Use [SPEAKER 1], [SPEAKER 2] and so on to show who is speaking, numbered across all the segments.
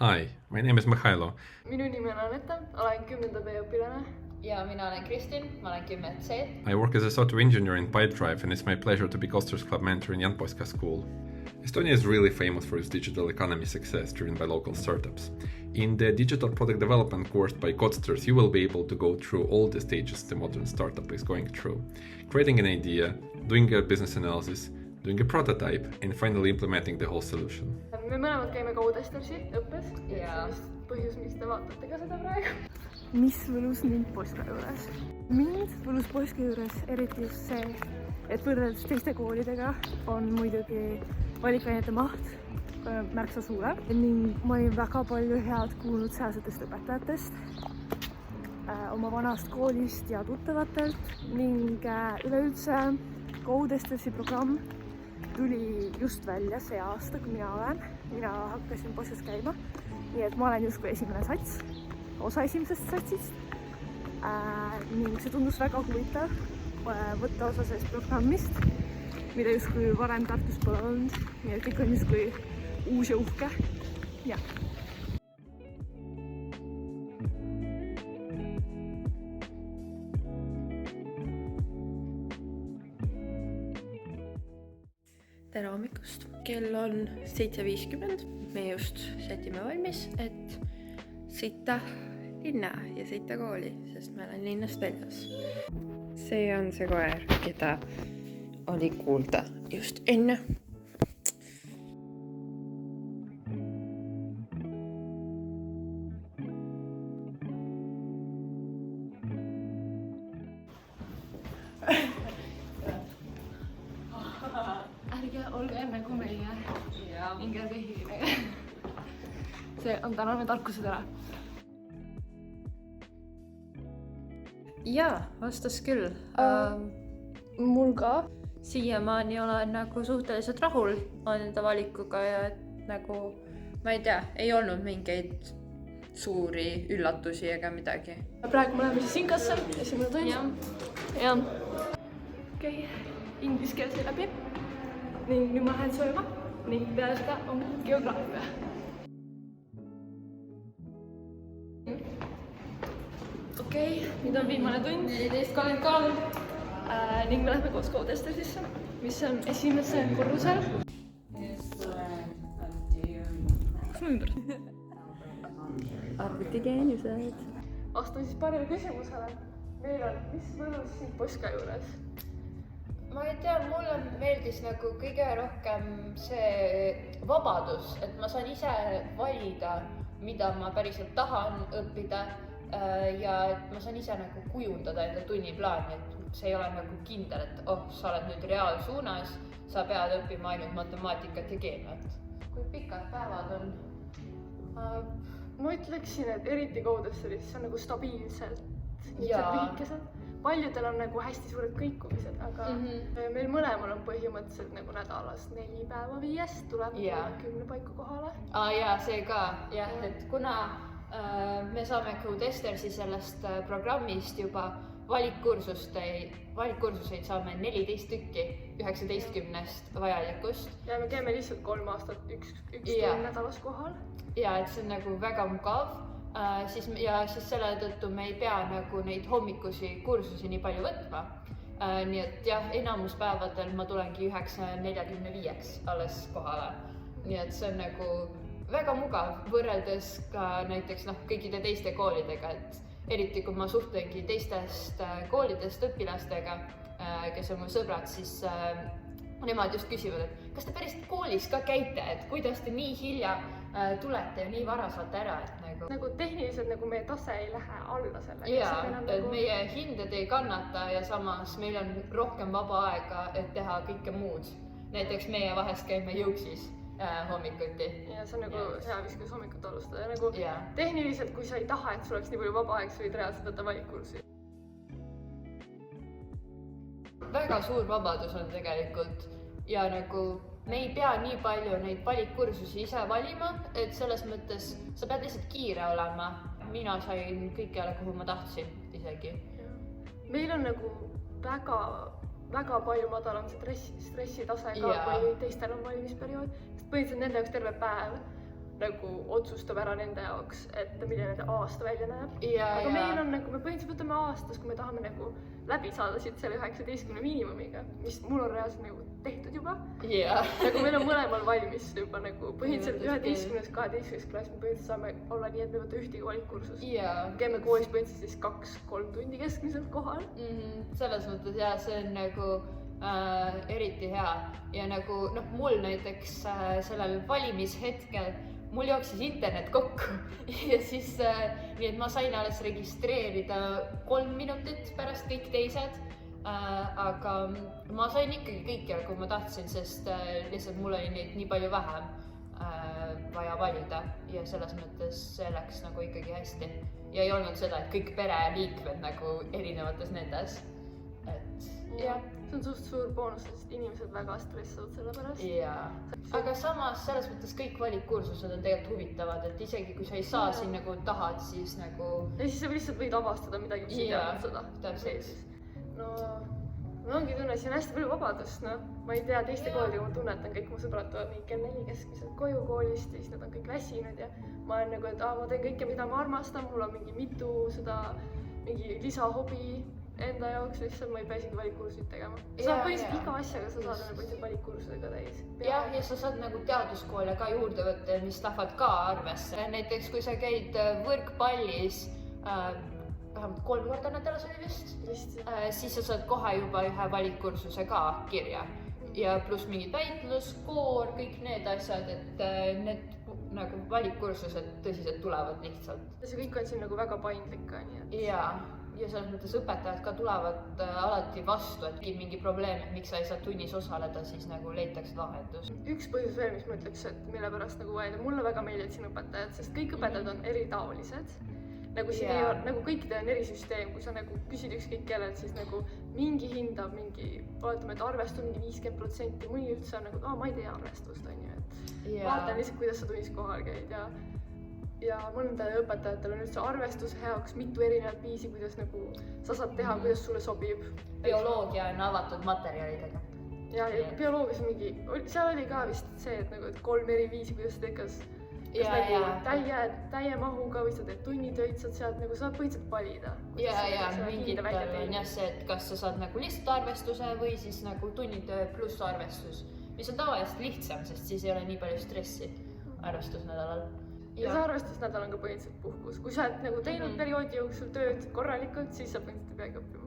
[SPEAKER 1] Hi, my name is Mikhailo.
[SPEAKER 2] Minu nimi on Aneta, olen 10. B õpilane.
[SPEAKER 3] Ja minä olen Kristin, mä olen 10 C.
[SPEAKER 1] I work as a software engineer in Pipedrive, and it's my pleasure to be Costers Club mentor in Jan Poska School. Estonia is really famous for its digital economy success driven by local startups. In the digital product development course by Codsters, you will be able to go through all the stages the modern startup is going through. Creating an idea, doing a business analysis, doing a prototype, and finally implementing the whole solution.
[SPEAKER 2] Me mõlemad käime Codestersi õppes.
[SPEAKER 3] Jaa.
[SPEAKER 2] See on põhjus, miks te vaatate ka seda praegu.
[SPEAKER 4] Mis võlus mind Poska juures? Mind võlus Poska juures eriti just see, et võrreldes teiste koolidega on muidugi valikainete maht märksa suurem ning ma olin väga palju head kuulnud sealsetest õpetajatest, oma vanast koolist ja tuttavatelt ning üleüldse Codestersi programm tuli just välja see aasta, kui mina hakkasin Poskas käima, nii et ma olen justkui esimene sats, osa esimesest satsist ning see tundus väga huvitav võtta osa sellest programmist, mida justkui varem Tartus pole olnud, nii et kõik on justkui uus ja uhke. Ja.
[SPEAKER 5] Tere hommikust! Kell on 7.50. Me just sätime valmis, et sõita linna ja sõita kooli, sest ma olen linnast väljas. See on see koer, keda oli kuulda just enne.
[SPEAKER 2] Ärge olge nagu meie. Minge ärge hilinege. See on tänane tarkused ära.
[SPEAKER 5] Jaa, vastas küll.
[SPEAKER 2] Mul ka.
[SPEAKER 5] Siiamaani olen nagu suhteliselt rahul enda valikuga ja et nagu, ma ei tea, ei olnud mingeid suuri üllatusi ega midagi.
[SPEAKER 2] Praegu me oleme siis Inkasse, esimene tund. Ja. Okei, ingliskeelse läbi. Ning nüüd ma lähen sööma ning peale seda on geograafia. Okei, nüüd on viimane tund, 14.33 ning me lähme koos Codesterisse, mis on esimesel korrusel. Kus ma ümber?
[SPEAKER 5] Arvutigeeniused.
[SPEAKER 2] Vastan siis paarile küsimusele. Meil on, mis võlus siin Poska juures?
[SPEAKER 3] Ma ei tea, mulle meeldis nagu kõige rohkem see vabadus, et ma saan ise valida, mida ma päriselt tahan õppida ja et ma saan ise nagu kujundada enda tunniplaani, et see ei ole nagu kindel, et sa oled nüüd reaalsuunas, sa pead õppima ainult matemaatikat ja keemiat. Kui pikad päevad on?
[SPEAKER 2] Ma ütleksin, et eriti Codestersis see on nagu stabiilselt lühikesed. Paljudel on nagu hästi suured kõikumised, aga meil mõlemal on põhimõtteliselt nagu nädalas 4 päeva 5 tuleb 10 paiku kohale.
[SPEAKER 3] Jaa, see ka, jah, et kuna me saame Codestersi sellest programmist juba valikkursuseid saame 14 tükki 19 vajalikust.
[SPEAKER 2] Ja me käime lihtsalt 3 aastat üks tund nädalas kohal.
[SPEAKER 3] Ja, et see on nagu väga mugav. Siis selle tõttu me ei pea nagu neid hommikusi kursusi nii palju võtma. Nii et jah, enamus päevadel ma tulengi 9.45 alles kohale. Nii et see on nagu väga mugav võrreldes ka näiteks kõikide teiste koolidega, et eriti kui ma suhtlengi teistest koolidest õpilastega, kes on mu sõbrad, siis nemad just küsivad, et kas te päris koolis ka käite, et kuidas te nii hilja tulete ja nii vara saate ära, et
[SPEAKER 2] nagu tehniliselt nagu meie tase ei lähe alla sellega.
[SPEAKER 3] Jaa, et meie hinded ei kannata ja samas meil on rohkem vaba aega, et teha kõike muud. Näiteks meie vahest käime jõuksis hommikuti.
[SPEAKER 2] Ja see on nagu hea viskus hommikut alustada. Nagu tehniliselt, kui sa ei taha, et sul oleks nii palju vaba aeg, sa võid reaalselt võtta valikkursi.
[SPEAKER 3] Väga suur vabadus on tegelikult ja nagu me ei pea nii palju neid valikkursusi ise valima, et selles mõttes sa pead lihtsalt kiire olema. Mina sain kõikjale, kuhu ma tahtsin isegi.
[SPEAKER 2] Meil on nagu väga palju madalam stressitase ka, kui teistel on valimisperiood. Põhimõtteliselt nende jaoks terve päev nagu otsustab ära nende jaoks, et milline nende aasta välja näeb.
[SPEAKER 3] Aga
[SPEAKER 2] meil on nagu, me põhimõtteliselt võtame aastas, kui me tahame nagu läbi saada siit selle 19 miinimumiga, mis mul on reaalselt nagu tehtud juba. Nagu meil on mõlemal valmis juba nagu põhimõtteliselt 11. 12. klass me põhimõtteliselt saame olla nii, et me võtta ühtegi valikkursust. Käime koolis põhimõtteliselt siis 2-3 tundi keskmiselt kohal.
[SPEAKER 3] Selles mõttes see on nagu eriti hea ja nagu mul näiteks sellel valimishetkel mul jooksis internet kokku ja siis nii, et ma sain alles registreerida 3 minutit pärast kõik teised, aga ma sain ikkagi kõikjal, kui ma tahtsin, sest lihtsalt mul oli neid nii palju vähem vaja valida ja selles mõttes see läks nagu ikkagi hästi ja ei olnud seda, et kõik pereliikmed nagu erinevates nendes, et
[SPEAKER 2] jah. See on suht suur boonus, sest inimesed väga stressavad selle pärast.
[SPEAKER 3] Aga samas selles mõttes kõik valikkursused on tegelikult huvitavad, et isegi kui sa ei saa siin nagu tahad, siis nagu...
[SPEAKER 2] Ja siis sa lihtsalt võid avastada midagi, mis ei teadnud seda.
[SPEAKER 3] Täpselt.
[SPEAKER 2] No, mul ongi tunne, siin on hästi palju vabadust, ma ei tea teiste koolidega, ma tunnetan, kõik mu sõbrad tulevad mingi kell 4 keskmiselt koju koolist ja siis nad on kõik väsinud ja ma olen nagu, et ma teen kõike, mida ma armastan, mul on mingi mitu seda, mingi lisahobi enda jaoks lihtsalt, ma ei pea isegi valikkursusid tegema. Sa saad põhimõtteliselt iga asjaga, sa saad põhimõtteliselt valikkursusega täis.
[SPEAKER 3] Ja sa saad nagu teaduskoole ka juurde võtta, mis lähevad ka arvesse. Näiteks kui sa käid võrkpallis vähemalt 3 korda nädalas oli vist, siis sa saad kohe juba ühe valikkursuse ka kirja. Ja pluss mingid väitlus, koor, kõik need asjad, et need nagu valikkursused tõsiselt tulevad lihtsalt.
[SPEAKER 2] See kõik on siin nagu väga paindlik, nii et...
[SPEAKER 3] Ja selles mõttes õpetajad ka tulevad alati vastu, et mingi probleem, et miks sa ei saa tunnis osaleda, siis nagu leitakse lahendus.
[SPEAKER 2] Üks põhjus veel, mis ma ütleks, et mille pärast nagu vaja, mulle väga meeldivad siin õpetajad, sest kõik õpetajad on eritaolised. Nagu siin ei ole, nagu kõikidel on erisüsteem, kui sa nagu küsid ükskõik kellelt, siis nagu mingi hindab mingi, oletame, et arvestus mingi 50%, mõni üldse on nagu, ma ei tea arvestust, on ju, et vaatan lihtsalt, kuidas sa tunnis kohal käid ja mõndadel õpetajatel on üldse arvestuse heaks mitu erinevat viisi, kuidas nagu sa saad teha, kuidas sulle sobib.
[SPEAKER 3] Bioloogia on avatud materjalidega.
[SPEAKER 2] Ja bioloogias mingi, seal oli ka vist see, et nagu 3 eri viisi, kuidas sa teed, kas nagu täie mahuga või sa teed tunnitöid, saad sealt nagu saad põhimõtteliselt valida.
[SPEAKER 3] Mingid on jah see, et kas sa saad nagu lihtsalt arvestuse või siis nagu tunnitöö pluss arvestus, mis on tavaliselt lihtsam, sest siis ei ole nii palju stressi arvestusnädalal.
[SPEAKER 2] Ja see arvestusnädal on ka põhimõtteliselt puhkus. Kui sa oled nagu teinud perioodi jooksul tööd korralikult, siis sa põhimõtteliselt ei peagi õppima.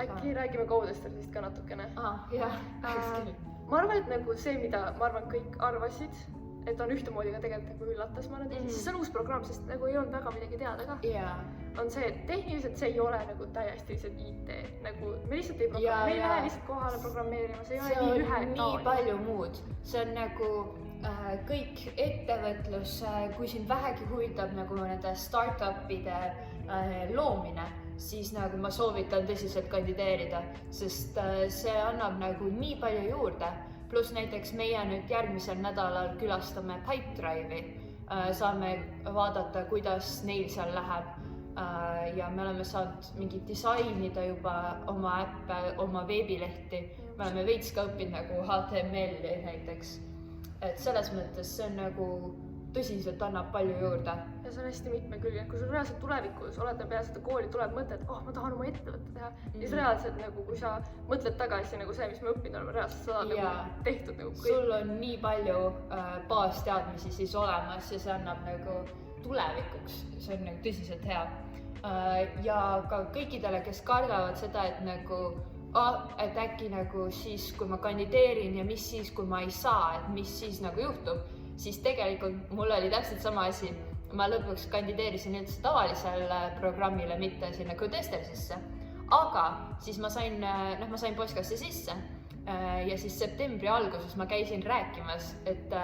[SPEAKER 2] Äkki räägime Codestersist ka natukene. Ma arvan, et nagu see, mida ma arvan kõik arvasid, et on ühtemoodi ka tegelikult nagu üllatas, ma arvan, et see on uus programm, sest nagu ei olnud väga midagi teada ka. On see, et tehniliselt see ei ole nagu täiesti lihtsalt IT. Nagu me lihtsalt ei programmeeri, me ei lähe lihtsalt kohale programmeerima, see ei ole nii ühe taoline.
[SPEAKER 3] Nii palju muud. See on nagu kõik ettevõtlus, kui sind vähegi huvitab nagu nende startupide loomine, siis nagu ma soovitan tõsiselt kandideerida, sest see annab nagu nii palju juurde. Pluss näiteks meie nüüd järgmisel nädalal külastame Pipedrive'i, saame vaadata, kuidas neil seal läheb ja me oleme saanud mingit disainida juba oma äppe, oma veebilehti, me oleme veits ka õppinud nagu HTML-i näiteks. Et selles mõttes see on nagu tõsiselt annab palju juurde.
[SPEAKER 2] Ja see on hästi mitmekülgne, kui sul reaalselt tulevikus olete peale seda kooli tuleb mõte, et ma tahan oma ettevõtte teha. Siis reaalselt nagu, kui sa mõtled tagasi nagu see, mis me õppinud oleme, reaalselt seda nagu tehtud nagu kõik.
[SPEAKER 3] Sul on nii palju baasteadmisi siis olemas ja see annab nagu tulevikuks, see on nagu tõsiselt hea. Ja ka kõikidele, kes kardavad seda, et nagu et äkki nagu siis, kui ma kandideerin ja mis siis, kui ma ei saa, et mis siis nagu juhtub, siis tegelikult mul oli täpselt sama asi. Ma lõpuks kandideerisin üldse tavalisel programmile, mitte sinna Codestersisse. Aga siis ma sain postkasti sisse ja siis septembri alguses ma käisin rääkimas, et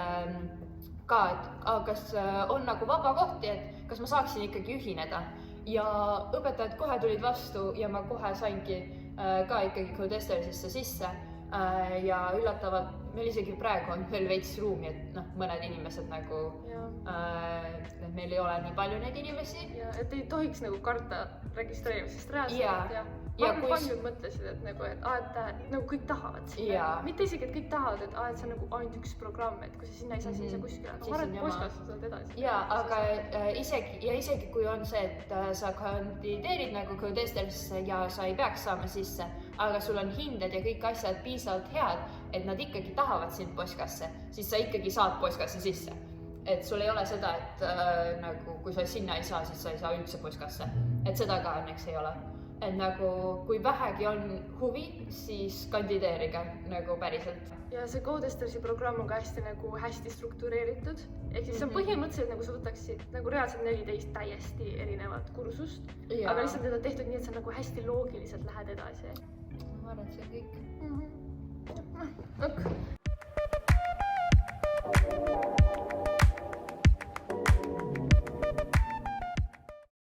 [SPEAKER 3] kas on nagu vaba kohti, et kas ma saaksin ikkagi ühineda. Ja õpetajad kohe tulid vastu ja ma kohe saingi ka ikkagi Codestersisse sisse ja üllatavalt meil isegi praegu on veel veits ruumi, et mõned inimesed nagu meil ei ole nii palju neid inimesi.
[SPEAKER 2] Ja et ei tohiks nagu karta registreerimisest reaalselt. ma arvan, paljud mõtlesid, et nagu, et nagu kõik tahavad sinna. Mitte isegi, et kõik tahavad, et see on nagu ainult üks programm, et kui sa sinna ei saa, siis ei saa kuskile. Aga ma arvan, et Poiskas sa saad edasi.
[SPEAKER 3] Jaa, aga isegi kui on see, et sa kandideerid nagu Codesterisse ja sa ei peaks saama sisse, aga sul on hinded ja kõik asjad piisavalt head, et nad ikkagi tahavad sind Poiskasse, siis sa ikkagi saad Poiskasse sisse. Et sul ei ole seda, et nagu, kui sa sinna ei saa, siis sa ei saa üldse Poiskasse. Et seda ka õnneks ei ole. Et nagu, kui vähegi on huvi, siis kandideerige nagu päriselt.
[SPEAKER 2] Ja see Codestersi programm on ka hästi struktureeritud. Ehk siis see on põhimõtteliselt nagu sa võtaksid nagu reaalselt 14 täiesti erinevat kursust. Aga lihtsalt need on tehtud nii, et sa nagu hästi loogiliselt lähed edasi.
[SPEAKER 3] Ma arvan, et see on kõik.
[SPEAKER 2] Ok.